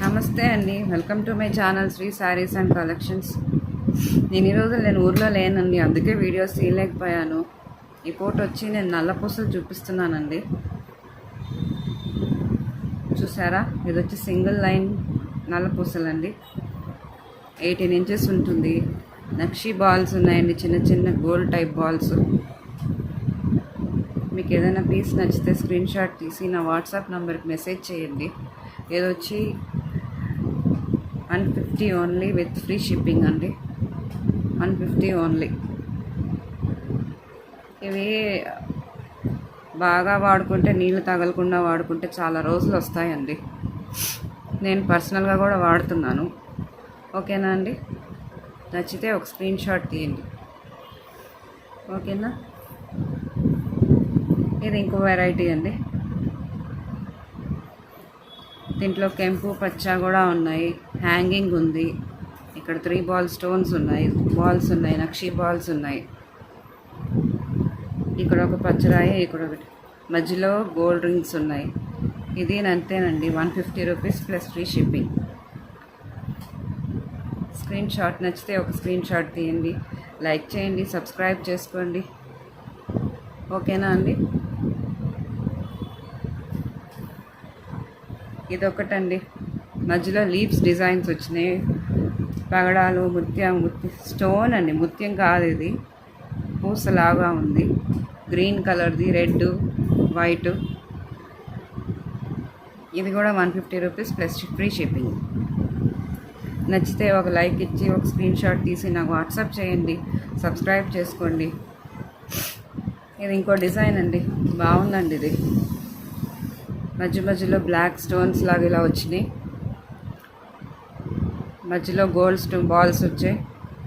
నమస్తే అండి, welcome to my channel Sri Sarees and collections. నేను ఊర్లో లేనండి, అందుకే వీడియోస్ తీయలేకపోయాను. ఈ పూట వచ్చి నేను నల్ల పూసలు చూపిస్తున్నానండి. చూసారా, ఇది వచ్చి సింగిల్ లైన్ నల్ల పూసలండి. 18 ఇంచెస్ ఉంటుంది. నక్షీ బాల్స్ ఉన్నాయండి, చిన్న చిన్న గోల్డ్ టైప్ బాల్స్. మీకు ఏదైనా పీస్ నచ్చితే స్క్రీన్ షాట్ తీసి నా వాట్సాప్ నెంబర్కి మెసేజ్ చేయండి. ఏదొచ్చి 150 ఓన్లీ విత్ ఫ్రీ షిప్పింగ్ అండి. 150 ఓన్లీ. ఇవి బాగా వాడుకుంటే, నీళ్ళు తగలకుండా వాడుకుంటే చాలా రోజులు వస్తాయండి. నేను పర్సనల్గా కూడా వాడుతున్నాను. ఓకేనా అండి? నచ్చితే ఒక స్క్రీన్ షాట్ తీయండి. ఓకేనా? ఇది ఇంకో వెరైటీ అండి. దీంట్లో కెంపు పచ్చ కూడా ఉన్నాయి. హ్యాంగింగ్ ఉంది. ఇక్కడ 3 బాల్ స్టోన్స్ ఉన్నాయి, నక్షీ బాల్స్ ఉన్నాయి. ఇక్కడ ఒక పచ్చరాయి, ఇక్కడ ఒకటి, మధ్యలో గోల్డ్ రింగ్స్ ఉన్నాయి. ఇది అంతేనండి, 150 rupees plus free shipping. Screen shot నచ్చితే ఒక స్క్రీన్ షాట్ తీయండి, లైక్ చేయండి, సబ్స్క్రైబ్ చేసుకోండి. ఓకేనా అండి? ఇదొకటండి, మధ్యలో లీవ్స్ డిజైన్స్ వచ్చినాయి. పగడాలు, ముత్యం స్టోన్ అండి, ముత్యం కాదు, ఇది పూసలాగా ఉంది. గ్రీన్ కలర్ది, రెడ్, వైట్. ఇది కూడా 150 రూపీస్ ప్లస్ ఫ్రీ షిప్పింగ్. నచ్చితే ఒక లైక్ ఇచ్చి ఒక స్క్రీన్ షాట్ తీసి నాకు వాట్సాప్ చేయండి, సబ్స్క్రైబ్ చేసుకోండి. ఇది ఇంకో డిజైన్ అండి, బాగుందండి. ఇది మధ్యలో బ్లాక్ స్టోన్స్ లాగా ఇలా వచ్చినాయి. మధ్యలో గోల్డ్ బాల్స్ వచ్చాయి.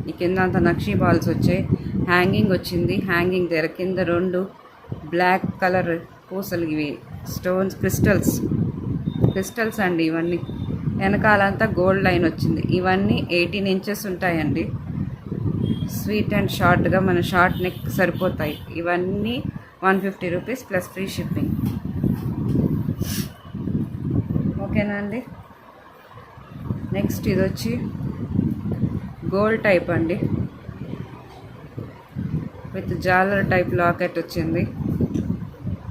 ఈ కింద అంతా నక్షీ బాల్స్ వచ్చాయి. హ్యాంగింగ్ వచ్చింది. హ్యాంగింగ్ దగ్గర కింద 2 బ్లాక్ కలర్ పూసలు, ఇవి స్టోన్స్, క్రిస్టల్స్ అండి. ఇవన్నీ వెనకాలంతా గోల్డ్ లైన్ వచ్చింది. ఇవన్నీ 18 ఇంచెస్ ఉంటాయండి. స్వీట్ అండ్ షార్ట్గా, మన షార్ట్ నెక్ సరిపోతాయి. ఇవన్నీ 150 రూపీస్ ప్లస్ ఫ్రీ షిప్పింగ్. ఓకేనా అండి? నెక్స్ట్ ఇది వచ్చి గోల్డ్ టైప్ అండి, విత్ జాలర్ టైప్ లాకెట్ వచ్చింది.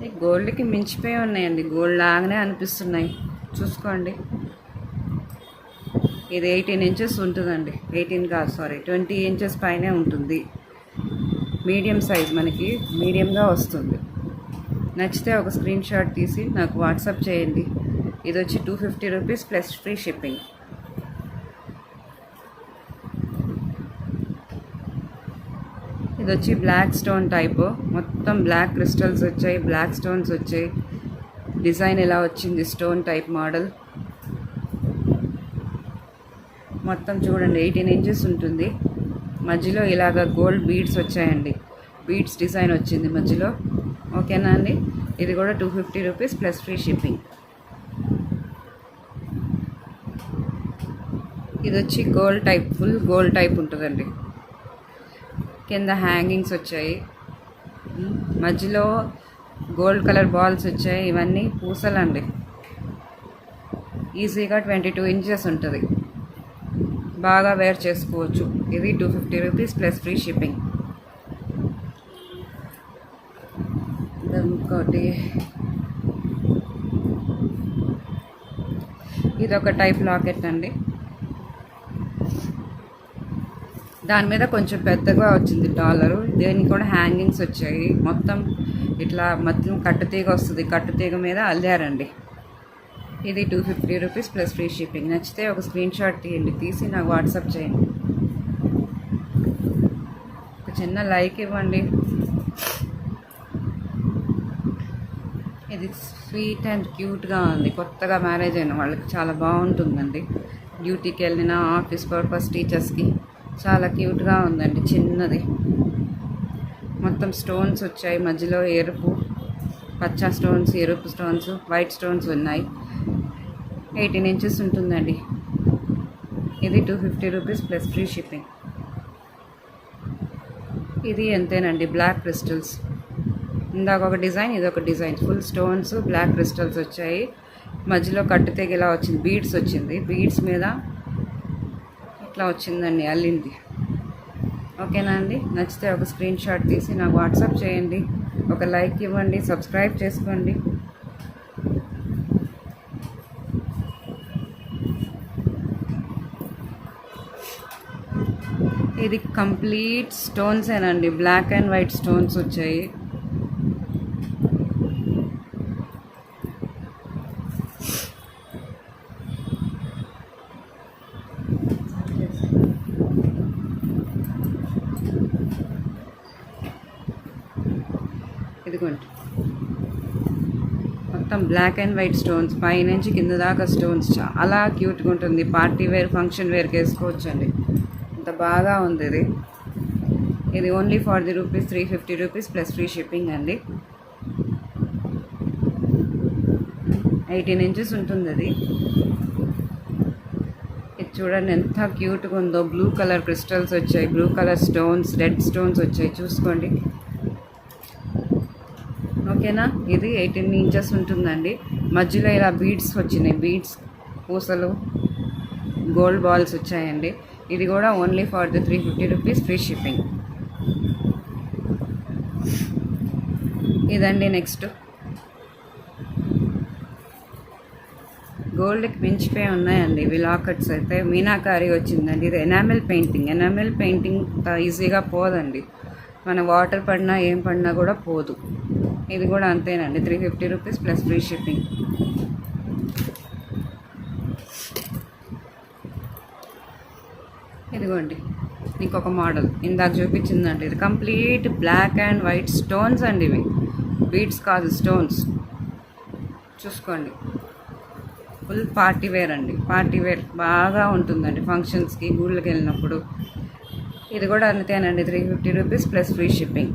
ఈ గోల్డ్కి మించిపోయి ఉన్నాయండి, గోల్డ్ లాగానే అనిపిస్తున్నాయి. చూసుకోండి. ఇది 18 ఇంచెస్ ఉంటుందండి. 18 కాదు, 20 ఇంచెస్ పైనే ఉంటుంది. మీడియం సైజ్, మనకి మీడియంగా వస్తుంది. నచ్చితే ఒక స్క్రీన్ షాట్ తీసి నాకు వాట్సాప్ చేయండి. ఇది వచ్చి 250 రూపీస్ ప్లస్ ఫ్రీ షిప్పింగ్. ఇది వచ్చి బ్లాక్ స్టోన్ టైపు, మొత్తం బ్లాక్ క్రిస్టల్స్ వచ్చాయి, బ్లాక్ స్టోన్స్ వచ్చాయి. డిజైన్ ఎలా వచ్చింది, స్టోన్ టైప్ మోడల్. మొత్తం చూడండి, 18 ఇంచెస్ ఉంటుంది. మధ్యలో ఇలాగ గోల్డ్ బీడ్స్ వచ్చాయండి, బీడ్స్ డిజైన్ వచ్చింది మధ్యలో. ఓకేనా అండి? ఇది కూడా 250 రూపీస్ ప్లస్ ఫ్రీ షిప్పింగ్. ఇది వచ్చి gold type, full gold type ఉంటుందండి. కింద హ్యాంగింగ్స్ వచ్చాయి, మధ్యలో గోల్డ్ కలర్ బాల్స్ వచ్చాయి. ఇవన్నీ పూసలండి. ఈజీగా 22 ఇంచెస్ ఉంటుంది. బాగా వేర్ చేసుకోవచ్చు. ఇది 250 రూపీస్ ప్లస్ ఫ్రీ షిప్పింగ్. ఇంకోటి, ఇదొక టైప్ లాకెట్ అండి. దాని మీద కొంచెం పెద్దగా వచ్చింది డాలరు. దీనికి కూడా హ్యాంగింగ్స్ వచ్చాయి. మొత్తం ఇట్లా మొత్తం కట్టుతీగ వస్తుంది, కట్టుతీగ మీద అల్లారండి. ఇది 250 రూపీస్ ప్లస్ ఫ్రీ షిప్పింగ్. నచ్చితే ఒక స్క్రీన్ షాట్ తీయండి, తీసి నాకు వాట్సాప్ చేయండి. ఒక చిన్న లైక్ ఇవ్వండి. ఇది స్వీట్ అండ్ క్యూట్గా ఉంది. కొత్తగా మ్యారేజ్ అయిన వాళ్ళకి చాలా బాగుంటుందండి. డ్యూటీకి వెళ్ళిన, ఆఫీస్ పర్పస్, టీచర్స్కి చాలా క్యూట్గా ఉందండి. చిన్నది, మొత్తం స్టోన్స్ వచ్చాయి. మధ్యలో ఎరుపు, పచ్చ స్టోన్స్, ఎరుపు స్టోన్స్, వైట్ స్టోన్స్ ఉన్నాయి. 18 ఇంచెస్ ఉంటుందండి. ఇది 250 రూపీస్ ప్లస్ ఫ్రీ షిప్పింగ్. ఇది అంతేనండి, బ్లాక్ క్రిస్టల్స్. ఇందాక ఒక డిజైన్, ఇది ఒక design. Full stones, black crystals వచ్చాయి. మధ్యలో కట్టుతీగ ఇలా వచ్చింది, బీడ్స్ వచ్చింది, బీడ్స్ మీద ఇట్లా వచ్చిందండి అల్లింది. ఓకేనా అండి? నచ్చితే ఒక స్క్రీన్ షాట్ తీసి నాకు వాట్సాప్ చేయండి, ఒక లైక్ ఇవ్వండి, సబ్స్క్రైబ్ చేసుకోండి. ఇది కంప్లీట్ స్టోన్సేనండి, బ్లాక్ అండ్ వైట్ స్టోన్స్ వచ్చాయి. ఇదిగోండి, మొత్తం బ్లాక్ అండ్ వైట్ స్టోన్స్, పైనుంచి కింద దాకా స్టోన్స్. చాలా క్యూట్గా ఉంటుంది, పార్టీ వేర్, ఫంక్షన్ వేర్కి వేసుకోవచ్చు అండి. అంత బాగా ఉంది ఇది. ఇది only for the rupees 350 rupees plus free shipping అండి. 18 ఇంచెస్ ఉంటుంది అది. ఇది చూడండి ఎంత క్యూట్గా ఉందో. బ్లూ కలర్ క్రిస్టల్స్ వచ్చాయి, blue colour stones, red stones వచ్చాయి, చూసుకోండి. ఓకేనా? ఇది 18 ఇంచెస్ ఉంటుందండి. మధ్యలో ఇలా బీడ్స్ వచ్చినాయి, బీడ్స్ పూసలు, గోల్డ్ బాల్స్ వచ్చాయండి. ఇది కూడా only for the 350 rupees free shipping. ఇదండి నెక్స్ట్. గోల్డ్కి మించిపోయి ఉన్నాయండి ఇవి లాకెట్స్. అయితే మీనాకారి వచ్చిందండి. ఇది ఎనామిల్ పెయింటింగ్. ఎనామిల్ పెయింటింగ్ ఈజీగా పోదండి, మన వాటర్ పడినా ఏం పడినా కూడా పోదు. ఇది కూడా అంతేనండి, 350 రూపీస్ ప్లస్ ఫ్రీ షిప్పింగ్. ఇదిగోండి ఇంకొక మోడల్, ఇందాక చూపించిందండి. ఇది complete black and white stones అండి. ఇవి బీడ్స్ కాదు, స్టోన్స్. చూసుకోండి, ఫుల్ పార్టీ వేర్ అండి. పార్టీ వేర్ బాగా ఉంటుందండి ఫంక్షన్స్కి, గుళ్ళకి వెళ్ళినప్పుడు. ఇది కూడా అంతేనండి, 350 రూపీస్ ప్లస్ ఫ్రీ షిప్పింగ్.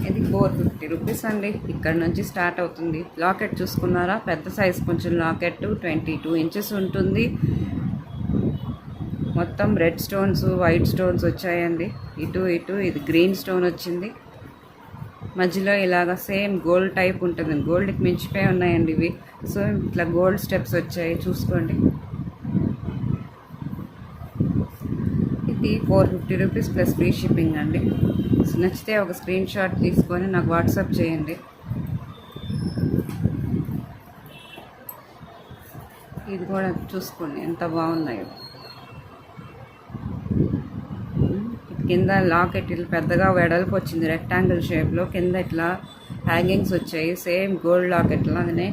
ఇది 450 రూపీస్ అండి. ఇక్కడ నుంచి స్టార్ట్ అవుతుంది. లాకెట్ చూసుకున్నారా? పెద్ద సైజ్ కొంచెం లాకెట్, 22 ఇంచెస్ ఉంటుంది. మొత్తం రెడ్ స్టోన్స్, వైట్ స్టోన్స్ వచ్చాయండి. ఇటు ఇటు ఇది గ్రీన్ స్టోన్ వచ్చింది. మధ్యలో ఇలాగ సేమ్ గోల్డ్ టైప్ ఉంటుంది. గోల్డ్కి మించిపోయి ఉన్నాయండి ఇవి. సో ఇట్లా గోల్డ్ స్టెప్స్ వచ్చాయి, చూసుకోండి. ఇది 450 రూపీస్ ప్లస్ ఫ్రీ షిప్పింగ్ అండి. నచ్చితే ఒక స్క్రీన్ షాట్ తీసుకొని నాకు వాట్సాప్ చేయండి. ఇది కూడా చూసుకోండి ఎంత బాగున్నాయో. కింద లాకెట్ ఇట్లా పెద్దగా వెడల్పు వచ్చింది, రెక్టాంగిల్ షేప్లో. కింద ఇట్లా హ్యాంగింగ్స్ వచ్చాయి, సేమ్ గోల్డ్ లాకెట్ లాగానే.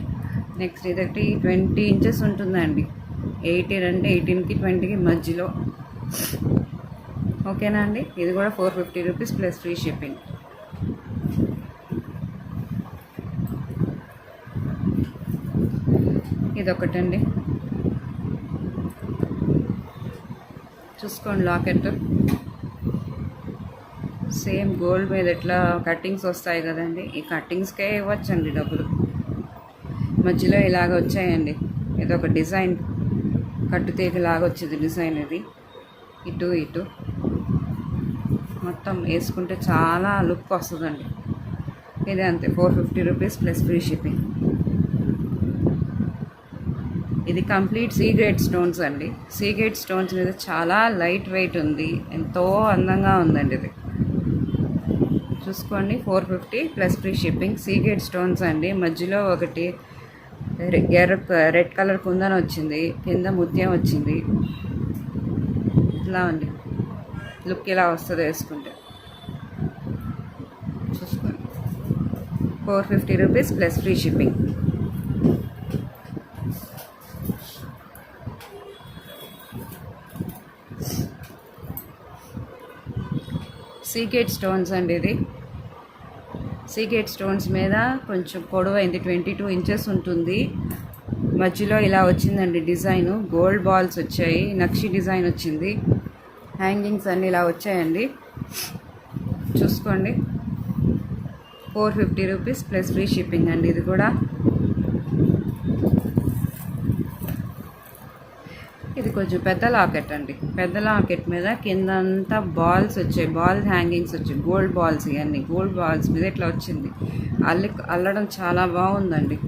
నెక్స్ట్ ఇదొకటి 20 ఇంచెస్ ఉంటుందండి. 18 అంటే 18కి 20కి మధ్యలో. ఓకేనా అండి? ఇది కూడా 450 రూపీస్ ప్లస్ ఫ్రీ షిప్పింగ్. ఇదొకటండి, చూసుకోండి. లాకెట్ సేమ్ గోల్డ్ మీద ఎట్లా కట్టింగ్స్ వస్తాయి కదండి, ఈ కట్టింగ్స్కే ఇవ్వచ్చండి డబ్బులు. మధ్యలో ఇలాగ వచ్చాయండి, ఇదొక డిజైన్, కట్టుతీగ లాగా వచ్చింది డిజైన్. ఇది ఇటు ఇటు మొత్తం వేసుకుంటే చాలా లుక్ వస్తుందండి. ఇది అంతే, 450 రూపీస్ ప్లస్ ఫ్రీ షిప్పింగ్. ఇది కంప్లీట్ సీ గ్రేడ్ స్టోన్స్ అండి. సీ గ్రేడ్ స్టోన్స్ మీద చాలా లైట్ వెయిట్ ఉంది, ఎంతో అందంగా ఉందండి ఇది. చూసుకోండి, 450 plus free shipping. C grade stones అండి. మధ్యలో ఒకటి రెడ్ కలర్ కుందన వచ్చింది, కింద ముత్యం వచ్చింది. ఇట్లా అండి లుక్ ఇలా వస్తుంది వేసుకుంటే. చూసుకోండి, 450 rupees plus free shipping. Seagate stones అండి. ఇది సీగేట్ స్టోన్స్ మీద కొంచెం పొడవైంది, 22 ఇంచెస్ ఉంటుంది. మధ్యలో ఇలా వచ్చిందండి డిజైను. గోల్డ్ బాల్స్ వచ్చాయి, నక్షి డిజైన్ వచ్చింది. హ్యాంగింగ్స్ అన్నీ ఇలా వచ్చాయండి. చూసుకోండి, 450 రూపీస్ ప్లస్ ఫ్రీ షిప్పింగ్ అండి. ఇది కూడా ఇది కొంచెం పెద్ద లాకెట్ అండి. పెద్ద లాకెట్ మీద కిందంతా బాల్స్ వచ్చాయి, బాల్స్ హ్యాంగింగ్స్ వచ్చాయి, గోల్డ్ బాల్స్. ఇవన్నీ గోల్డ్ బాల్స్ మీద ఇట్లా వచ్చింది. అల్లడం చాలా బాగుందండి.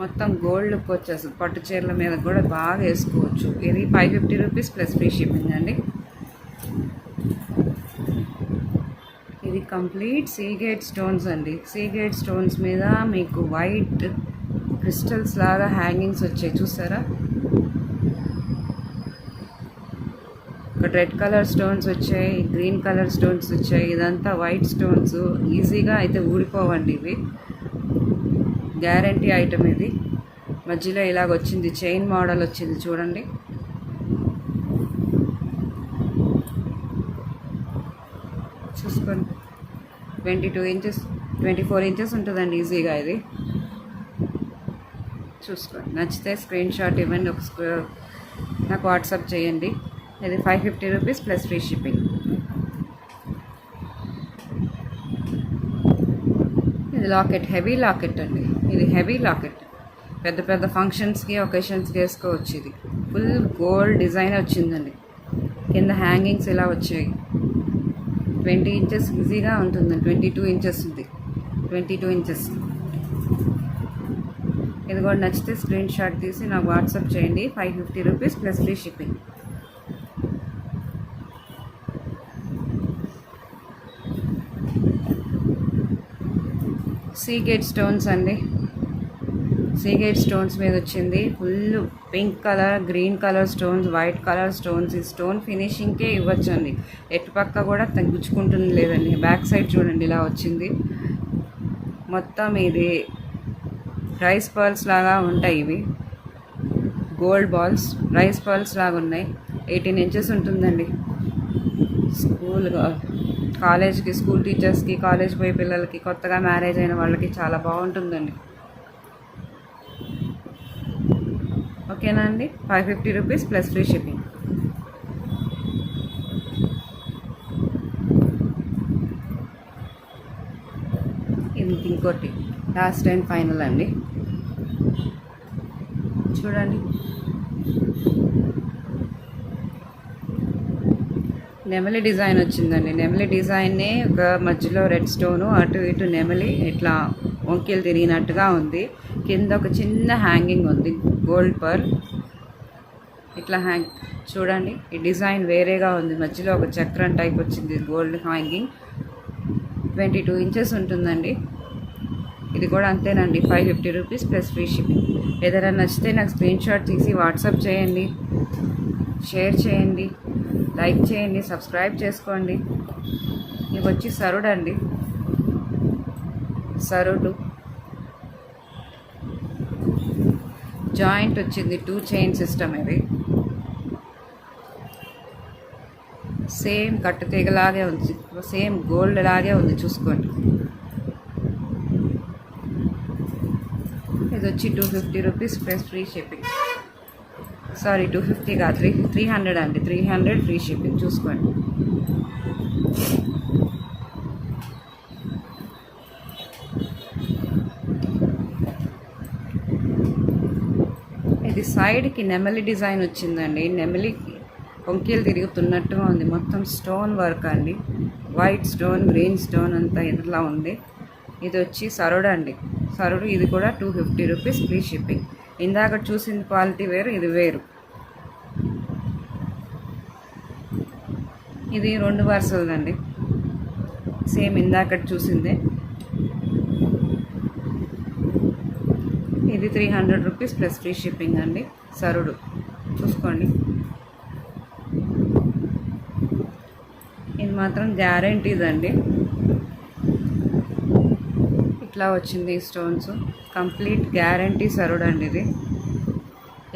మొత్తం గోల్డ్ లుక్ వచ్చేస్తుంది. పట్టు చీరల మీద కూడా బాగా వేసుకోవచ్చు. ఇది 550 రూపీస్ ప్లస్ ఫ్రీ షిప్పింగ్ అండి. ఇది కంప్లీట్ సీగేట్ స్టోన్స్ అండి. సీగేట్ స్టోన్స్ మీద మీకు వైట్ క్రిస్టల్స్ లాగా హ్యాంగింగ్స్ వచ్చాయి, చూసారా? ఇక్కడ రెడ్ కలర్ స్టోన్స్ వచ్చాయి, గ్రీన్ కలర్ స్టోన్స్ వచ్చాయి. ఇదంతా వైట్ స్టోన్స్. ఈజీగా అయితే ఊడిపోవండి ఇవి. గ్యారంటీ ఐటమ్ ఇది. మధ్యలో ఇలాగ వచ్చింది, చైన్ మోడల్ వచ్చింది చూడండి. చూసుకోండి. 22 ఇంచెస్ 24 ఇంచెస్ ఉంటుందండి ఈజీగా ఇది. చూసుకోండి. నచ్చితే స్క్రీన్ షాట్ ఇవ్వండి, నాకు వాట్సాప్ చేయండి. ఇది 550 రూపీస్ ప్లస్ ఫ్రీ షిప్పింగ్. ఇది లాకెట్, హెవీ లాకెట్ అండి. ఇది హెవీ లాకెట్. పెద్ద పెద్ద ఫంక్షన్స్కి, ఒకేషన్స్కి వేసుకోవచ్చు. ఇది ఫుల్ గోల్డ్ డిజైన్ వచ్చిందండి. కింద హ్యాంగింగ్స్ ఇలా వచ్చాయి. 20 ఇంచెస్ ఈజీగా ఉంటుందండి. 22 ఇంచెస్ ఉంది. 22 ఇంచెస్. ఇది కూడా నచ్చితే స్క్రీన్ షాట్ తీసి నాకు వాట్సాప్ చేయండి. 550 rupees plus free shipping. Seagate stones అండి. సీగేట్ స్టోన్స్ మీద వచ్చింది. Full pink colour, green colour stones, white colour stones. ఈ స్టోన్ ఫినిషింగ్కే ఇవ్వచ్చండి. ఎటుపక్క కూడా తగ్గించుకుంటుంది లేదండి. బ్యాక్ సైడ్ చూడండి ఇలా వచ్చింది. మొత్తం ఇది రైస్ పర్ల్స్ లాగా ఉంటాయి. ఇవి గోల్డ్ బాల్స్ రైస్ పర్ల్స్ లాగా ఉన్నాయి. 18 ఇంచెస్ ఉంటుందండి. కాలేజ్కి, స్కూల్ టీచర్స్కి, కాలేజ్ పోయే పిల్లలకి, కొత్తగా మ్యారేజ్ అయిన వాళ్ళకి చాలా బాగుంటుందండి. ఓకేనా అండి? 550 రూపీస్ ప్లస్ ఫ్రీ షిప్పింగ్. ఇది ఇంకోటి లాస్ట్ అండ్ ఫైనల్ అండి. చూడండి. నెమలి డిజైన్ వచ్చిందండి. నెమలి డిజైన్నే ఒక మధ్యలో రెడ్ స్టోను, అటు ఇటు నెమలి ఇట్లా వంకీలు తిరిగినట్టుగా ఉంది. కింద ఒక చిన్న హ్యాంగింగ్ ఉంది, గోల్డ్ పర్ల్ ఇట్లా చూడండి. ఈ డిజైన్ వేరేగా ఉంది. మధ్యలో ఒక చక్రం టైప్ వచ్చింది, గోల్డ్ హ్యాంగింగ్. 22 ఇంచెస్ ఉంటుందండి. ఇది కూడా అంతేనండి. 550 రూపీస్ ప్లస్ ఫ్రీ షిప్పింగ్. ఏదైనా నచ్చితే నాకు స్క్రీన్ షాట్ తీసి వాట్సాప్ చేయండి, షేర్ చేయండి, లైక్ చేయండి, సబ్స్క్రైబ్ చేసుకోండి. ఇవి వచ్చి సరుడు అండి. సరుడు జాయింట్ వచ్చింది, 2 చైన్ సిస్టమ్. ఇది సేమ్ కట్టు తీగలాగే ఉంది, సేమ్ గోల్డ్ లాగే ఉంది. చూసుకోండి. ఇది వచ్చి 250 rupees plus free shipping. Sorry, 250 కాదు, 300 అండి. 300 ఫ్రీ షిప్పింగ్. చూసుకోండి. ఇది సైడ్కి నెమలి డిజైన్ వచ్చిందండి. నెమలికి వంకీలు తిరుగుతున్నట్టుగా ఉంది. మొత్తం స్టోన్ వర్క్ అండి. వైట్ స్టోన్, గ్రీన్ స్టోన్ అంతా ఇట్లా ఉంది. ఇది వచ్చి సరుడు అండి. సరుడు. ఇది కూడా 250 రూపీస్ ఫ్రీ షిప్పింగ్. ఇందాక చూసిన క్వాలిటీ వేరు, ఇది వేరు. ఇది 2 వరుసలదండి. సేమ్ ఇందాక చూసిందే. ఇది 300 రూపీస్ ప్లస్ ఫ్రీ షిప్పింగ్ అండి. సరుడు. చూసుకోండి. ఇది మాత్రం గ్యారంటీదండి. ఇట్లా వచ్చింది ఈ స్టోన్స్. కంప్లీట్ గ్యారంటీ సరుడు అండి. ఇది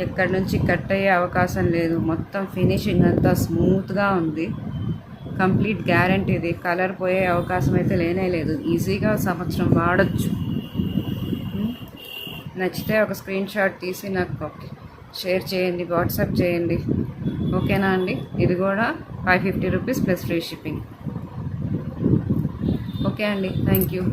ఎక్కడి నుంచి కట్ అయ్యే అవకాశం లేదు. మొత్తం ఫినిషింగ్ అంతా స్మూత్గా ఉంది. Complete guarantee. ఇది కలర్ పోయే అవకాశం అయితే లేనే లేదు. ఈజీగా సంవత్సరం వాడచ్చు. నచ్చితే ఒక స్క్రీన్ షాట్ తీసి నాకు షేర్ చేయండి, వాట్సాప్ చేయండి. ఓకేనా అండి? ఇది కూడా 550 rupees plus free shipping. Okay అండి, థ్యాంక్ యూ.